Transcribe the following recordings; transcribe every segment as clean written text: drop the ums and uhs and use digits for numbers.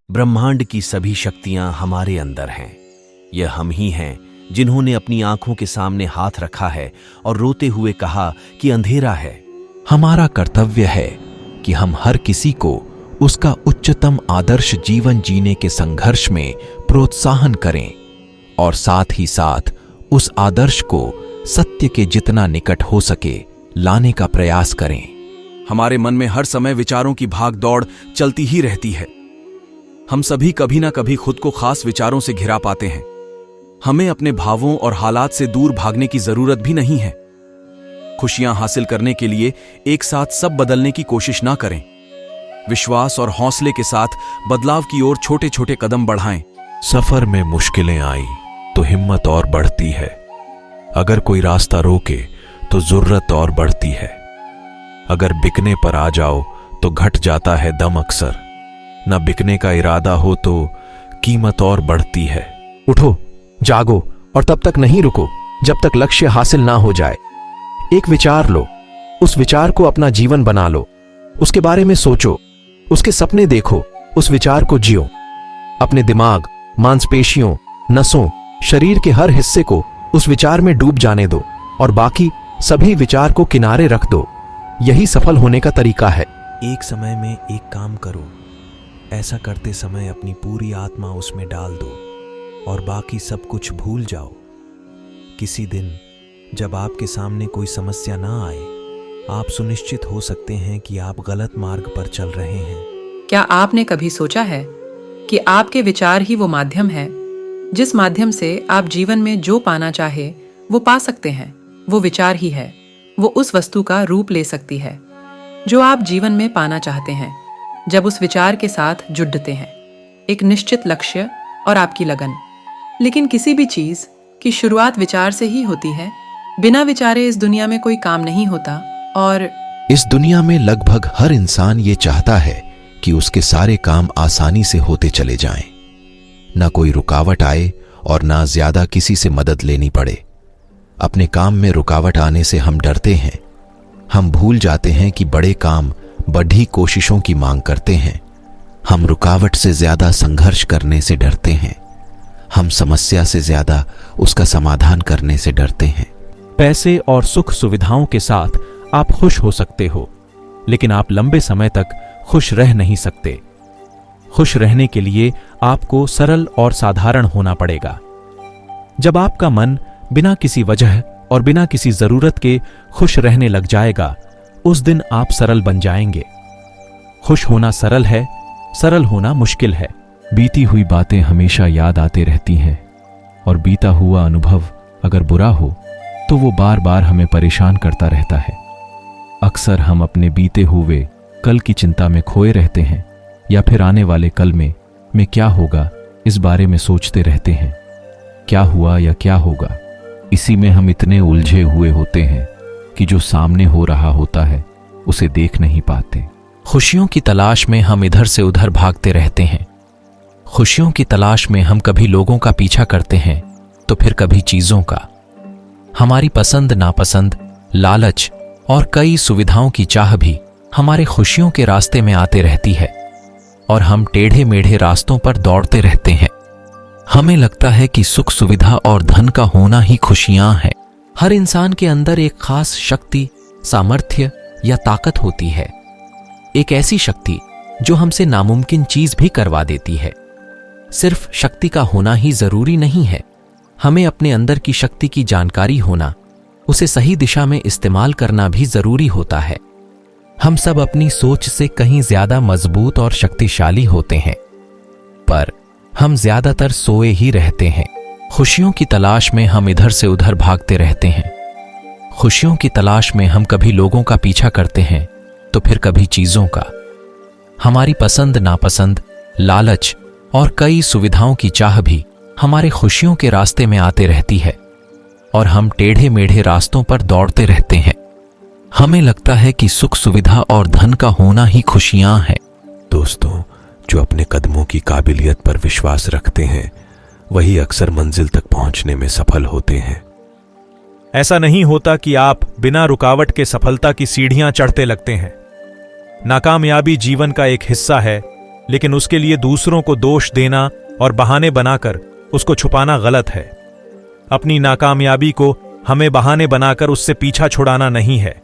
ब्रह्मांड की सभी शक्तियां हमारे अंदर हैं। यह हम ही हैं जिन्होंने अपनी आंखों के सामने हाथ रखा है और रोते हुए कहा कि अंधेरा है। हमारा कर्तव्य है कि हम हर किसी को उसका उच्चतम आदर्श जीवन जीने के संघर्ष में प्रोत्साहन करें और साथ ही साथ उस आदर्श को सत्य के जितना निकट हो सके लाने का प्रयास करें। हमारे मन में हर समय विचारों की भाग दौड़ चलती ही रहती है। हम सभी कभी ना कभी खुद को खास विचारों से घिरा पाते हैं। हमें अपने भावों और हालात से दूर भागने की जरूरत भी नहीं है। खुशियां हासिल करने के लिए एक साथ सब बदलने की कोशिश ना करें। विश्वास और हौसले के साथ बदलाव की ओर छोटे छोटे कदम बढ़ाएं। सफर में मुश्किलें आई तो हिम्मत और बढ़ती है। अगर कोई रास्ता रोके तो जरूरत और बढ़ती है। अगर बिकने पर आ जाओ तो घट जाता है दम अक्सर। न बिकने का इरादा हो तो कीमत और बढ़ती है। उठो, जागो और तब तक नहीं रुको जब तक लक्ष्य हासिल ना हो जाए। एक विचार लो, उस विचार को अपना जीवन बना लो। उसके बारे में सोचो, उसके सपने देखो, उस विचार को जियो। अपने दिमाग, मांसपेशियों, नसों, शरीर के हर हिस्से को उस विचार में डूब जाने दो और बाकी सभी विचार को किनारे रख दो। यही सफल होने का तरीका है। एक समय में एक काम करो। ऐसा करते समय अपनी पूरी आत्मा उसमें डाल दो और बाकी सब कुछ भूल जाओ। किसी दिन जब आपके सामने कोई समस्या ना आए, आप सुनिश्चित हो सकते हैं कि आप गलत मार्ग पर चल रहे हैं। क्या आपने कभी सोचा है कि आपके विचार ही वो माध्यम है जिस माध्यम से आप जीवन में जो पाना चाहे वो पा सकते हैं? वो विचार ही है, वो उस वस्तु का रूप ले सकती है जो आप जीवन में पाना चाहते हैं जब उस विचार के साथ जुड़ते हैं। एक निश्चित लक्ष्य और आपकी लगन। लेकिन किसी भी चीज की शुरुआत विचार से ही होती है। बिना विचारे इस दुनिया में कोई काम नहीं होता। और इस दुनिया में लगभग हर इंसान ये चाहता है कि उसके सारे काम आसानी से होते चले जाएं। ना कोई रुकावट आए और ना ज्यादा किसी से मदद लेनी पड़े। अपने काम में रुकावट आने से हम डरते हैं। हम भूल जाते हैं कि बड़े काम बढ़ी कोशिशों की मांग करते हैं। हम रुकावट से ज्यादा संघर्ष करने से डरते हैं। हम समस्या से ज्यादा उसका समाधान करने से डरते हैं। पैसे और सुख सुविधाओं के साथ आप खुश हो सकते हो, लेकिन आप लंबे समय तक खुश रह नहीं सकते। खुश रहने के लिए आपको सरल और साधारण होना पड़ेगा। जब आपका मन बिना किसी वजह और बिना किसी जरूरत के खुश रहने लग जाएगा, उस दिन आप सरल बन जाएंगे। खुश होना सरल है, सरल होना मुश्किल है। बीती हुई बातें हमेशा याद आते रहती हैं और बीता हुआ अनुभव अगर बुरा हो तो वो बार बार हमें परेशान करता रहता है। अक्सर हम अपने बीते हुए कल की चिंता में खोए रहते हैं या फिर आने वाले कल में क्या होगा इस बारे में सोचते रहते हैं। क्या हुआ या क्या होगा, इसी में हम इतने उलझे हुए होते हैं कि जो सामने हो रहा होता है उसे देख नहीं पाते। खुशियों की तलाश में हम इधर से उधर भागते रहते हैं। खुशियों की तलाश में हम कभी लोगों का पीछा करते हैं तो फिर कभी चीजों का। हमारी पसंद नापसंद, लालच और कई सुविधाओं की चाह भी हमारे खुशियों के रास्ते में आते रहती है और हम टेढ़े मेढ़े रास्तों पर दौड़ते रहते हैं। हमें लगता है कि सुख सुविधा और धन का होना ही खुशियां हैं। हर इंसान के अंदर एक खास शक्ति, सामर्थ्य या ताकत होती है। एक ऐसी शक्ति जो हमसे नामुमकिन चीज भी करवा देती है। सिर्फ शक्ति का होना ही जरूरी नहीं है, हमें अपने अंदर की शक्ति की जानकारी होना, उसे सही दिशा में इस्तेमाल करना भी जरूरी होता है। हम सब अपनी सोच से कहीं ज्यादा मजबूत और शक्तिशाली होते हैं, पर हम ज्यादातर सोए ही रहते हैं। खुशियों की तलाश में हम इधर से उधर भागते रहते हैं। खुशियों की तलाश में हम कभी लोगों का पीछा करते हैं तो फिर कभी चीजों का। हमारी पसंद नापसंद, लालच और कई सुविधाओं की चाह भी हमारे खुशियों के रास्ते में आते रहती है और हम टेढ़े मेढ़े रास्तों पर दौड़ते रहते हैं। हमें लगता है कि सुख सुविधा और धन का होना ही खुशियां हैं। दोस्तों, जो अपने कदमों की काबिलियत पर विश्वास रखते हैं वही अक्सर मंजिल तक पहुंचने में सफल होते हैं। ऐसा नहीं होता कि आप बिना रुकावट के सफलता की सीढ़ियां चढ़ते लगते हैं। नाकामयाबी जीवन का एक हिस्सा है, लेकिन उसके लिए दूसरों को दोष देना और बहाने बनाकर उसको छुपाना गलत है। अपनी नाकामयाबी को हमें बहाने बनाकर उससे पीछा छुड़ाना नहीं है,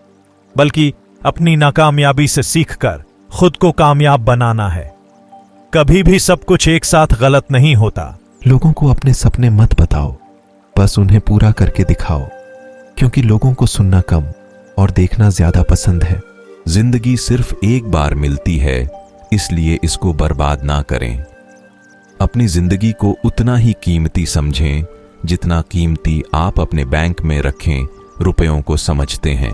बल्कि अपनी नाकामयाबी से सीखकर खुद को कामयाब बनाना है। कभी भी सब कुछ एक साथ गलत नहीं होता। लोगों को अपने सपने मत बताओ, बस उन्हें पूरा करके दिखाओ, क्योंकि लोगों को सुनना कम और देखना ज्यादा पसंद है। जिंदगी सिर्फ एक बार मिलती है, इसलिए इसको बर्बाद ना करें। अपनी जिंदगी को उतना ही कीमती समझें जितना कीमती आप अपने बैंक में रखें रुपयों को समझते हैं।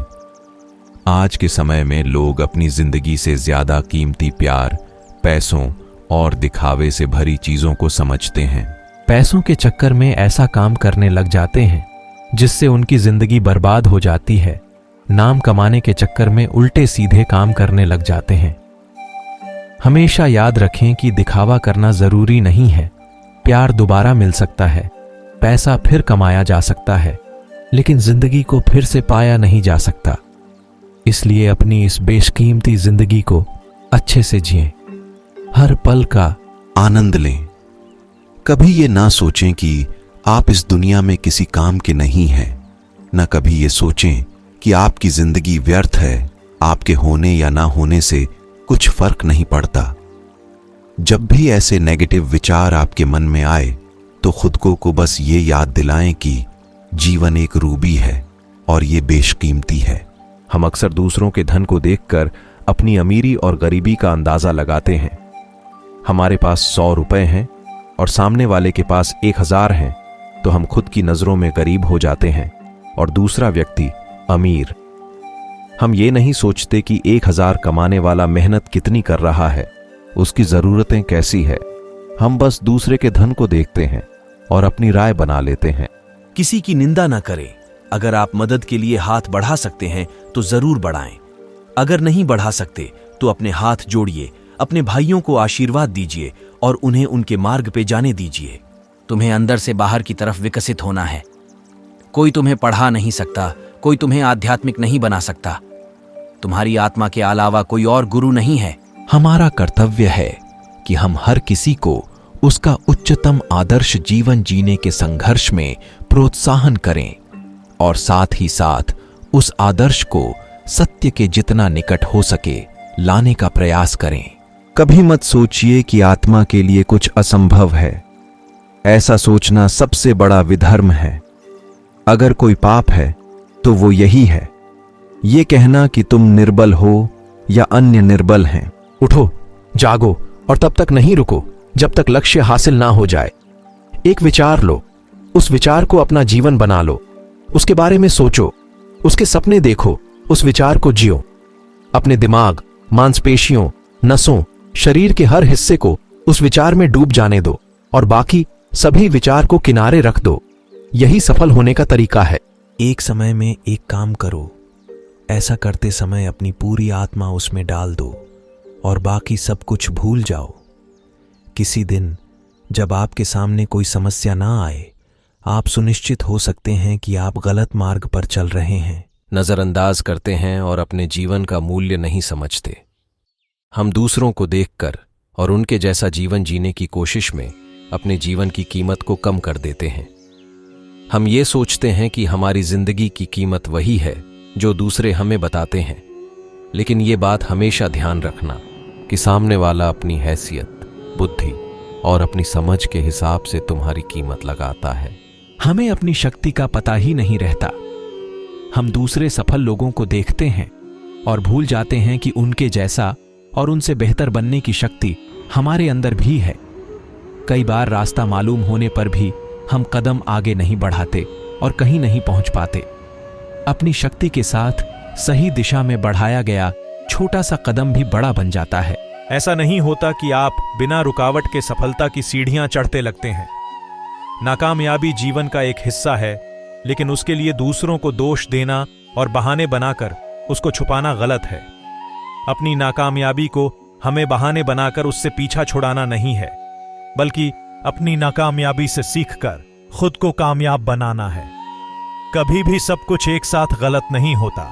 आज के समय में लोग अपनी जिंदगी से ज्यादा कीमती प्यार, पैसों और दिखावे से भरी चीजों को समझते हैं। पैसों के चक्कर में ऐसा काम करने लग जाते हैं जिससे उनकी जिंदगी बर्बाद हो जाती है। नाम कमाने के चक्कर में उल्टे सीधे काम करने लग जाते हैं। हमेशा याद रखें कि दिखावा करना जरूरी नहीं है। प्यार दोबारा मिल सकता है, पैसा फिर कमाया जा सकता है, लेकिन जिंदगी को फिर से पाया नहीं जा सकता। इसलिए अपनी इस बेशकीमती जिंदगी को अच्छे से जिएं, हर पल का आनंद लें। कभी ये ना सोचें कि आप इस दुनिया में किसी काम के नहीं हैं, न कभी ये सोचें कि आपकी जिंदगी व्यर्थ है। आपके होने या ना होने से कुछ फर्क नहीं पड़ता। जब भी ऐसे नेगेटिव विचार आपके मन में आए तो खुद को बस ये याद दिलाएं कि जीवन एक रूबी है और ये बेशकीमती है। हम अक्सर दूसरों के धन को देखकर अपनी अमीरी और गरीबी का अंदाजा लगाते हैं। हमारे पास 100 रुपए हैं और सामने वाले के पास 1000 हैं, तो हम खुद की नजरों में गरीब हो जाते हैं और दूसरा व्यक्ति अमीर। हम ये नहीं सोचते कि 1000 कमाने वाला मेहनत कितनी कर रहा है, उसकी जरूरतें कैसी है। हम बस दूसरे के धन को देखते हैं और अपनी राय बना लेते हैं। किसी की निंदा न करें। अगर आप मदद के लिए हाथ बढ़ा सकते हैं तो जरूर बढ़ाएं। अगर नहीं बढ़ा सकते तो अपने हाथ जोड़िए, अपने भाइयों को आशीर्वाद दीजिए और उन्हें उनके मार्ग पे जाने दीजिए। तुम्हें अंदर से बाहर की तरफ विकसित होना है। कोई तुम्हें पढ़ा नहीं सकता, कोई तुम्हें आध्यात्मिक नहीं बना सकता। तुम्हारी आत्मा के अलावा कोई और गुरु नहीं है। हमारा कर्तव्य है कि हम हर किसी को उसका उच्चतम आदर्श जीवन जीने के संघर्ष में प्रोत्साहन करें और साथ ही साथ उस आदर्श को सत्य के जितना निकट हो सके लाने का प्रयास करें। कभी मत सोचिए कि आत्मा के लिए कुछ असंभव है। ऐसा सोचना सबसे बड़ा विधर्म है। अगर कोई पाप है तो वो यही है, ये कहना कि तुम निर्बल हो या अन्य निर्बल हैं। उठो, जागो और तब तक नहीं रुको जब तक लक्ष्य हासिल ना हो जाए। एक विचार लो, उस विचार को अपना जीवन बना लो, उसके बारे में सोचो, उसके सपने देखो, उस विचार को जियो। अपने दिमाग, मांसपेशियों, नसों, शरीर के हर हिस्से को उस विचार में डूब जाने दो और बाकी सभी विचार को किनारे रख दो। यही सफल होने का तरीका है। एक समय में एक काम करो। ऐसा करते समय अपनी पूरी आत्मा उसमें डाल दो और बाकी सब कुछ भूल जाओ। किसी दिन जब आपके सामने कोई समस्या ना आए, आप सुनिश्चित हो सकते हैं कि आप गलत मार्ग पर चल रहे हैं। नजरअंदाज करते हैं और अपने जीवन का मूल्य नहीं समझते। हम दूसरों को देखकर और उनके जैसा जीवन जीने की कोशिश में अपने जीवन की कीमत को कम कर देते हैं। हम ये सोचते हैं कि हमारी जिंदगी की कीमत वही है जो दूसरे हमें बताते हैं, लेकिन ये बात हमेशा ध्यान रखना कि सामने वाला अपनी हैसियत, बुद्धि और अपनी समझ के हिसाब से तुम्हारी कीमत लगाता है। हमें अपनी शक्ति का पता ही नहीं रहता। हम दूसरे सफल लोगों को देखते हैं और भूल जाते हैं कि उनके जैसा और उनसे बेहतर बनने की शक्ति हमारे अंदर भी है। कई बार रास्ता मालूम होने पर भी हम कदम आगे नहीं बढ़ाते और कहीं नहीं पहुंच पाते। अपनी शक्ति के साथ सही दिशा में बढ़ाया गया छोटा सा कदम भी बड़ा बन जाता है। ऐसा नहीं होता कि आप बिना रुकावट के सफलता की सीढ़ियां चढ़ते लगते हैं। नाकामयाबी जीवन का एक हिस्सा है, लेकिन उसके लिए दूसरों को दोष देना और बहाने बनाकर उसको छुपाना गलत है। अपनी नाकामयाबी को हमें बहाने बनाकर उससे पीछा छुड़ाना नहीं है, बल्कि अपनी नाकामयाबी से सीखकर खुद को कामयाब बनाना है। कभी भी सब कुछ एक साथ गलत नहीं होता।